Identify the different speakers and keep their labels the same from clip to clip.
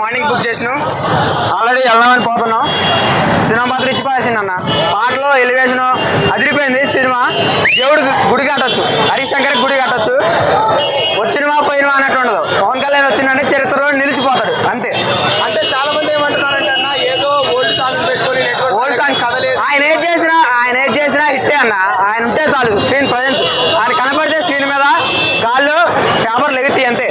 Speaker 1: Morning book చేసినాం, already వెళ్దామని పోతున్నాం. సినిమా మాత్రం ఇచ్చిపోయేసింది అన్న. పాటలో ఎలివేషన్ అదిరిపోయింది. సినిమా దేవుడు గుడి కట్టొచ్చు, హరీష్ శంకర్ గుడి కట్టొచ్చు. వచ్చినవా పోయినవా అన్నట్టు ఉండదు. పవన్ కళ్యాణ్ వచ్చిందంటే చరిత్రలో నిలిచిపోతాడు అంతే.
Speaker 2: అంటే చాలా మంది ఏమంటున్నారంటే అన్న ఏదో ఓల్డ్ సాంగ్ పెట్టుకొని
Speaker 1: ఓల్డ్ సాంగ్
Speaker 2: కదలేదు.
Speaker 1: ఆయన ఏది చేసినా హిట్టే అన్న. ఆయన ఉంటే చాలు స్క్రీన్ ప్రజెన్స్. ఆయన కనపడితే స్క్రీన్ మీద కాళ్ళు పేపర్లు ఎగుతాయి అంతే.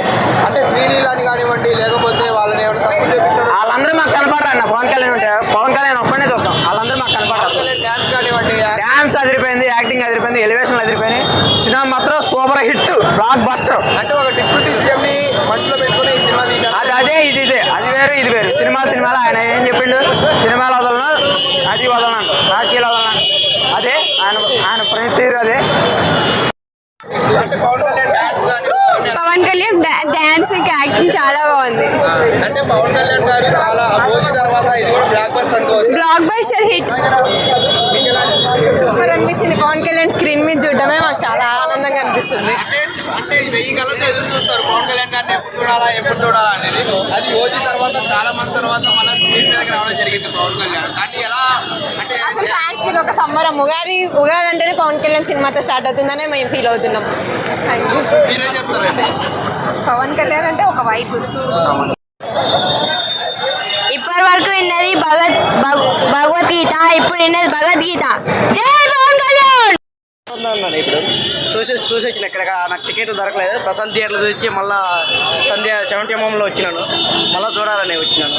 Speaker 2: అంటే శ్రీలీలని కానివ్వండి, లేకపోతే వాళ్ళని ఏమైనా తప్పు చూపించడం,
Speaker 1: వాళ్ళందరూ మాకు కనపడరు అన్న. పవన్ కళ్యాణ్ ఉంటే పవన్ కళ్యాణ్ ఒక్కడే చూద్దాం. వాళ్ళందరూ మాకు కనపడరు.
Speaker 2: డ్యాన్స్ కానివ్వండి,
Speaker 1: డ్యాన్స్ అదిరిపోయింది, యాక్టింగ్ అదిరిపోయింది, ఎలివేషన్ అదిరిపోయింది. సినిమా మాత్రం సూపర్ హిట్, బ్లాక్ బస్టర్.
Speaker 2: అంటే ఒక డిప్యూటీ సీఎం ని మనసులో పెట్టుకుని ఈ సినిమా తీశారు.
Speaker 1: అదే ఇదే, అది వేరు ఇది వేరు. సినిమాలో ఆయన ఏం చెప్పిండు, సినిమాలు వదలను, అది వదలనంట, రాజకీయాలు వదలనంట. అదే ఆయన ప్రతితీరు అదే.
Speaker 2: అంటే పవన్ కళ్యాణ్ డ్యాన్స్ కానీ,
Speaker 3: పవన్ కళ్యాణ్ డాన్స్ ఇంకా యాక్టింగ్ చాలా బాగుంది.
Speaker 2: అంటే పవన్ కళ్యాణ్ గారు చాలా భోజీ తర్వాత ఇది కూడా బ్లాక్ బస్టర్ అనుకోవచ్చు.
Speaker 3: Block buster hit.
Speaker 2: మీకు ఎలా అనిపించింది?
Speaker 3: సూపర్ అనిపించింది. పవన్ కళ్యాణ్ స్క్రీన్ మీద చూడటమే మాకు చాలా ఆనందంగా అనిపిస్తుంది.
Speaker 2: అంటే 1000 కళ్ళతో ఎదురు చూస్తారు పవన్ కళ్యాణ్ గారిని ఎప్పుడు చూడాలా అనేది. అది ఓజీ తర్వాత చాలా మంత్స్ తర్వాత మళ్ళీ స్క్రీన్ మీదకి రావడం జరిగింది పవన్ కళ్యాణ్. దాన్ని ఎలా అంటే
Speaker 3: అసలు ఫ్యాన్స్ కి ఇది ఒక సంబరం. ఉగాది అంటేనే పవన్ కళ్యాణ్ సినిమాతో స్టార్ట్ అవుతుందనే మేము ఫీల్ అవుతున్నాం. Thank you.
Speaker 2: మీరేం చెప్తారండి?
Speaker 3: పవన్ కళ్యాణ్ అంటే ఒక వైఫ్.
Speaker 4: ఇప్పటి వరకు విన్నది భగవద్గీత, ఇప్పుడు విన్నది భగవద్గీత. జై పవన్ కళ్యాణ్.
Speaker 5: అన్నాను ఇప్పుడు చూసి వచ్చిన ఇక్కడ నాకు టికెట్ దొరకలేదు. ప్రశాంత్ థియేటర్లో చూసి మళ్ళీ సంధ్య 70 mm వచ్చినాను. మళ్ళీ చూడాలని వచ్చినాను.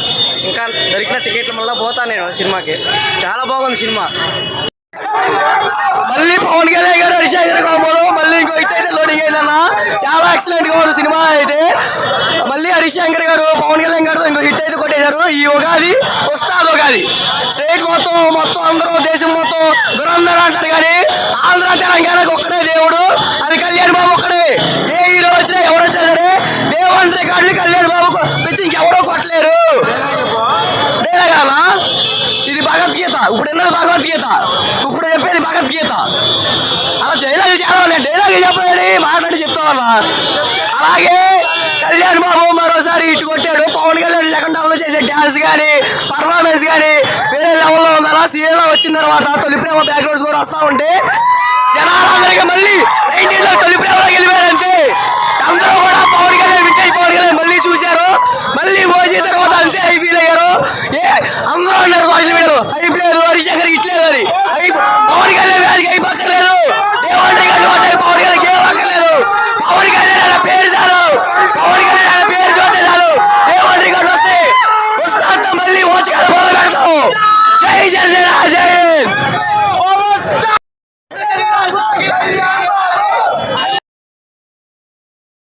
Speaker 5: ఇంకా దొరికిన టికెట్లు మళ్ళీ పోతాను నేను సినిమాకి. చాలా బాగుంది సినిమా.
Speaker 1: మళ్ళీ పవన్ కళ్యాణ్ గారు హరిశంకర్ కాంబోలో మళ్ళీ ఇంకో హిట్ అయితే లోడింగ్ అయిందన్న. చాలా ఎక్సలెంట్ గా ఉంది సినిమా అయితే. మళ్ళీ హరిశంకర్ గారు పవన్ కళ్యాణ్ గారు ఇంకో హిట్ అయితే కొట్టేశారు. ఈ ఉగాది వస్తాది ఉగాది స్టేట్ మొత్తం అందరూ దేశం మొత్తం దురందరూ అంటారు కానీ ఆంధ్ర తెలంగాణకు ఒక్కడే దేవుడు, అది కళ్యాణ్ బాబు ఒక్కడే. ఏ హీరో వచ్చినా ఎవరు వచ్చినా సరే దేవుని రికార్డులు కళ్యాణ్ బాబు పిచ్చి ఇంకెవరో కొట్టలేరు. ఇది భగవద్గీత. ఇప్పుడు ఎన్నది భగవద్గీత, ఇప్పుడు చెప్పేది భగవద్గీత. అలా డైలాగ్ చాలా ఉన్నాయి. డైలాగ్ చెప్పాలని మాట్లాడి చెప్తామన్నా. అలాగే కళ్యాణ్ బాబు మరోసారి ఇటు కొట్టాడు. పవన్ కళ్యాణ్ సెకండ్ హాఫ్ లో చేసే డాన్స్ కానీ పర్ఫార్మెన్స్ కానీ వేరే లెవెల్లో ఉందా. సీరియల్ లో వచ్చిన తర్వాత తొలి ప్రేమ బ్యాక్గ్రౌండ్స్ కూడా వస్తూ ఉంటే జనాలందరికీ మళ్ళీ 90s లో తొలి ప్రేమలోకి వెళ్ళిపోయారంతే. అందరూ కూడా పవన్ కళ్యాణ్ మళ్ళీ చూశారు. మళ్ళీ ఓజీ తర్వాత అంతే హై ఫీల్ అయ్యారు. అందరూ అన్నారు సోషల్ మీడియాలో హైప్ లేదు, హరిశంకర్ ఇట్లేదు అని. పవన్ కళ్యాణ్ గారికి హైప్ అక్కర్లేదు, దేవుడి పవన్ కళ్యాణ్ ఏం అక్కర్లేదు. పవన్ కళ్యాణ్ పేరు చాలు, పవన్ కళ్యాణ్ పేరు చూస్తే చాలు. దేవుడి రికార్డు వస్తే వస్తా మళ్ళీ ఓచి మొదలు పెడతాం. జై జనసేన.